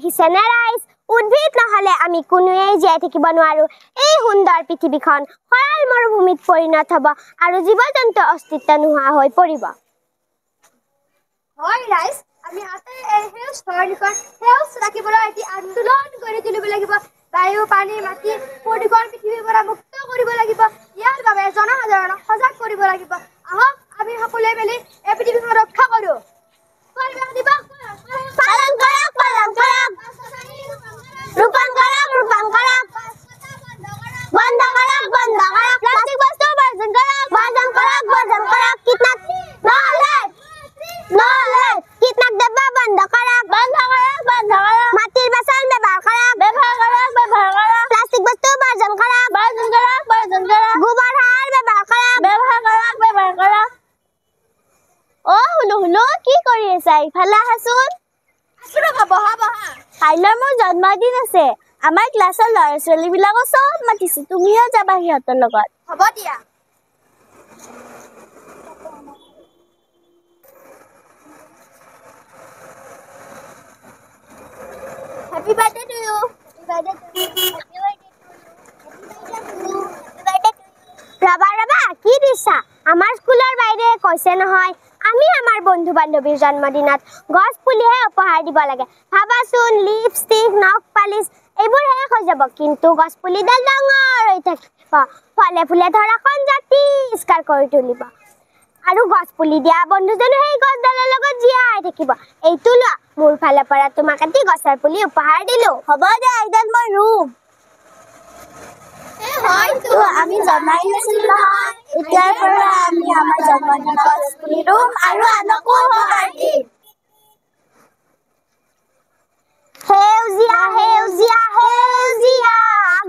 দেখিছেনে ৰাইজ উদ্ভিদ নহলে আমি কোনোৱেই জীয়াই থাকিব নোৱাৰো এই সুন্দৰ পৃথিৱীখন খৰাল মৰুভূমিত পৰিণত হ'ব আৰু জীৱ-জন্তুৰ অস্তিত্ব নোহোৱা হৈ পৰিব হয় ৰাইজ আমি আটাই এই সেউজ ৰাখিবলৈ এটি আন্দোলন কৰি তুলিব লাগিব বায়ু পানী মাটি প্ৰদূষণ পৃথিৱীৰ পৰা মুক্ত কৰিব লাগিব ইয়াৰ বাবে জনসাধাৰণক সজাগ কৰিব লাগিব আহক আমি সকলোৱে মিলি এই পৃথিৱীখন ৰক্ষা কৰো পৰিৱেশ দিৱস পালন কৰক ৰোপণ কৰক বন্ধ কৰক প্লাষ্টিক বস্তু বৰ্জন কৰক কীটনাশক দ্ৰব্য বন্ধ কৰক মাটিৰ বাচন ব্যৱহাৰ কৰক প্লাষ্টিক বস্তু বৰ্জন কৰক গোবৰ সাৰ ব্যৱহাৰ কৰক অ হুলু কি কৰি আছা ইফালে আহাচোন বহা কাইলৈ মোৰ জন্মদিন আছে আমাৰ ক্লাছৰ ল'ৰা ছোৱালীবিলাকক চব মাতিছে তুমিও যাবা সিহঁতৰ লগত হ'ব দিয়া Happy birthday to you. ৰবা কি দিছা আমাৰ স্কুলৰ বাইৰে কৈছে নহয় আমি আমাৰ বন্ধু বান্ধৱীৰ জন্মদিনত গছ পুলিহে উপহাৰ দিব লাগে ভাবাচোন লিপষ্টিক নখ পালিছ এইবোৰ শেষ হৈ যাব কিন্তু গছ পুলিডাল ডাঙৰ হৈ থাকিব ফলে ফুলে ধৰাখন জাতি স্কাৰ কৰি তুলিব আৰু গছ পুলি দিয়া বন্ধুজনে সেই গছডালৰ লগত জীয়াই থাকিব এইটো লোৱা মোৰ ফালৰ পৰা তোমাক এটি গছৰ পুলি উপহাৰ দিলো হ'ব দে এইডাল মই ৰুম হয়তো আমি জনাই নাছিলো নহয় এতিয়াৰ পৰা আমি আমাৰ জন্মদিনত গছ পুলি ৰুম আৰু আনকো উপহাৰ দিম সেউজীয়া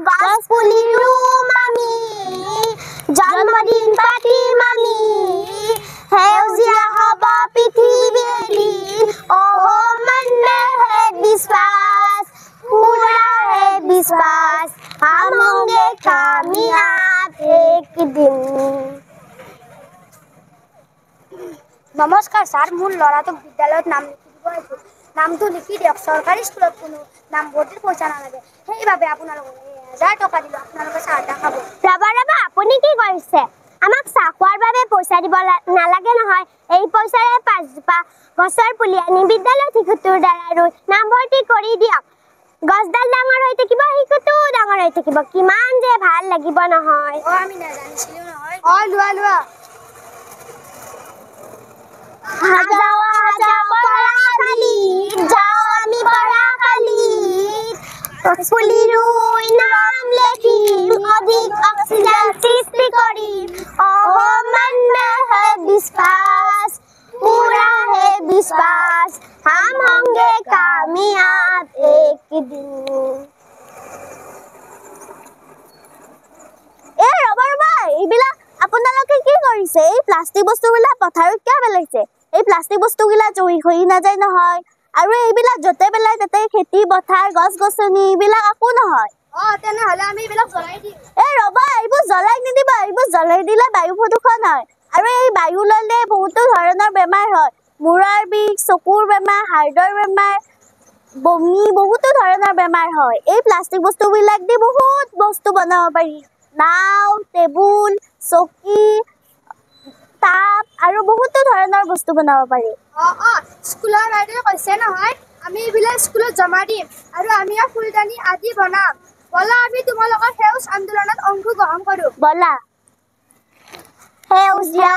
গছ পুলি ৰুম আমি জন্মদিন পাতিম আমি সেউজীয়া হ'ব পৃথিৱী मन में है विश्वास पूरा है विश्वास हम होंगे कामयाब एक दिन নমস্কাৰ ছাৰ মোৰ ল'ৰাটোক বিদ্যালয়ত নাম লিখি দিব আছে নামটো লিখি দিয়ক চৰকাৰী স্কুলত কোনো নাম ভৰ্তিৰ পইচা নালাগে সেইবাবে আপোনালোকক 1000 টকা দিলো আপোনালোকে চাহ খাব ৰবা আপুনি কি কৰিছে আমাক চাহ খোৱাৰ বাবে পইচা দিব নালাগে নহয় এই পইচাৰে 5জোপা গছৰ পুলি আনি বিদ্যালয়ত শিশুটোৰ দ্বাৰা ৰুই নাম ভৰ্তি কৰি দিয়ক গছডাল ডাঙৰ হৈ থাকিব শিশুটো ডাঙৰ হৈ থাকিব কিমান যে ভাল লাগিব নহয় আমি নাজানিছিলো নহয় লোৱা যাও আমি পঢ়াশালীত পুলি ৰুই নাম লিখিম অধিক অক্সিজেন সৃষ্টি কৰিম मन में है विश्वास पूरा है विश्वास हम होंगे कामयाब एक दिन ৰবা এইবিলাক আপোনালোকে কি কৰিছে এই প্লাষ্টিক বস্তুবিলাক পথাৰত কিয় পেলাইছে এই প্লাষ্টিক বস্তুবিলাক জুই হৈ নাযায় নহয় আৰু এইবিলাক যতে পেলাই তাতে খেতি পথাৰ গছ গছনি এইবিলাক একো নহয় তেনেহলে আমি এইবিলাক জ্বলাই দিম ৰবা এইবোৰ জ্বলাই নিদিবা এইবোৰ জ্বলাই দিলে বায়ু প্ৰদূষণ হয় আৰু এই বায়ু ল'লে বহুতো ধৰণৰ বেমাৰ হয় মূৰৰ বিষ চকুৰ বেমাৰ হাৰ্টৰ বেমাৰ বমি বহুতো ধৰণৰ বেমাৰ হয় এই প্লাষ্টিক বস্তুবিলাক দি বহুত বস্তু বনাব পাৰি নাও টেবুল চকী তাপ আৰু বহুতো ধৰণৰ বস্তু বনাব পাৰি স্কুলৰ বাইদেৱে কৈছে নহয় আমি এইবিলাক স্কুলত জমা দিম আৰু আমি ফুলদানি আদি বনাম বলা আমি তোমালোকৰ সেউজ আন্দোলনত অংশগ্ৰহণ কৰো বলা সেউজীয়া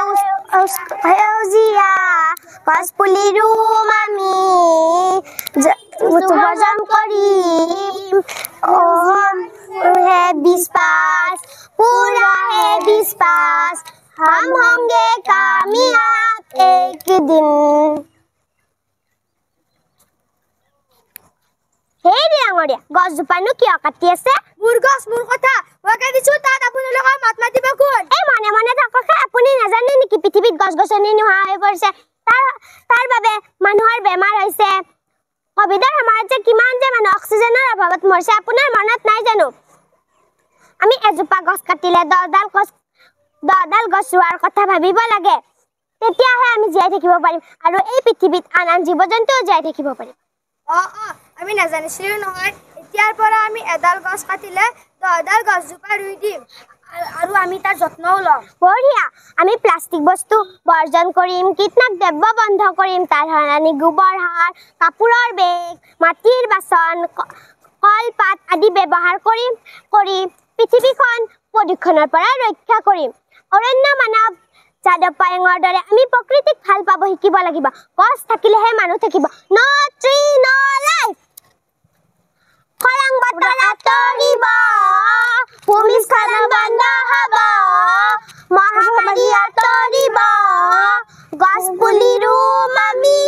গছ পুলি ৰুম আমি বৰ্জন কৰিম है विश्वास पूरा है विश्वास हम होंगे कामयाब एक दिन हे ডাঙৰীয়া গছজোপানো কিয় কাটি আছে মোৰ গছ মোৰ কথা মই কাটিছো তাত আপোনালোকৰ মাত মাতিব কোন এই মনে মনে থাকক আপুনি নাজানে নেকি পৃথিৱীত গছ গছনি নোহোৱা হৈ পৰিছে তাৰ বাবে মানুহৰ বেমাৰ হৈছে কোভিডৰ সময়ত যে কিমান যে মানুহ অক্সিজেনৰ অভাৱত মৰিছে আপোনাৰ মনত নাই জানো আমি এজোপা গছ কাটিলে 10ডাল গছ ৰোৱাৰ কথা ভাবিব লাগে তেতিয়াহে আমি জীয়াই থাকিব পাৰিম আৰু এই পৃথিৱীত আন জীৱ জন্তুও জীয়াই থাকিব পাৰিম আমি আমি নাজানিছিলোঁ নহয় এতিয়াৰ পৰা আমি এডাল গছ কাটিলে 10ডাল গছজোপা ৰুই দিম আৰু আমি তাৰ যত্নও ল'ম বঢ়িয়া আমি প্লাষ্টিক বস্তু বৰ্জন কৰিম কীটনাশক দ্ৰব্য বন্ধ কৰিম তাৰ সলনি গোবৰ সাৰ কাপোৰৰ বেগ মাটিৰ বাচন কলপাত আদি ব্যৱহাৰ কৰি পৃথিৱীখন প্ৰদূষণৰ পৰা ৰক্ষা কৰিম অৰণ্য মানৱ যাদৱ পায়েঙৰ দৰে আমি প্ৰকৃতিক ভাল পাব শিকিব লাগিব গছ থাকিলেহে মানুহ থাকিব ন ট্ৰী ন লাইফ খৰাং বতৰ আঁতৰিব ভূমিস্খলন বন্ধ হ'ব মহামাৰী আঁতৰিব গছ পুলি ৰুম আমি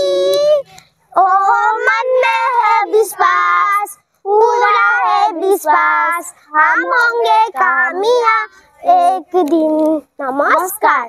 मन में है विश्वास पूरा है विश्वास हम होंगे कामयाब एक दिन नमस्कार।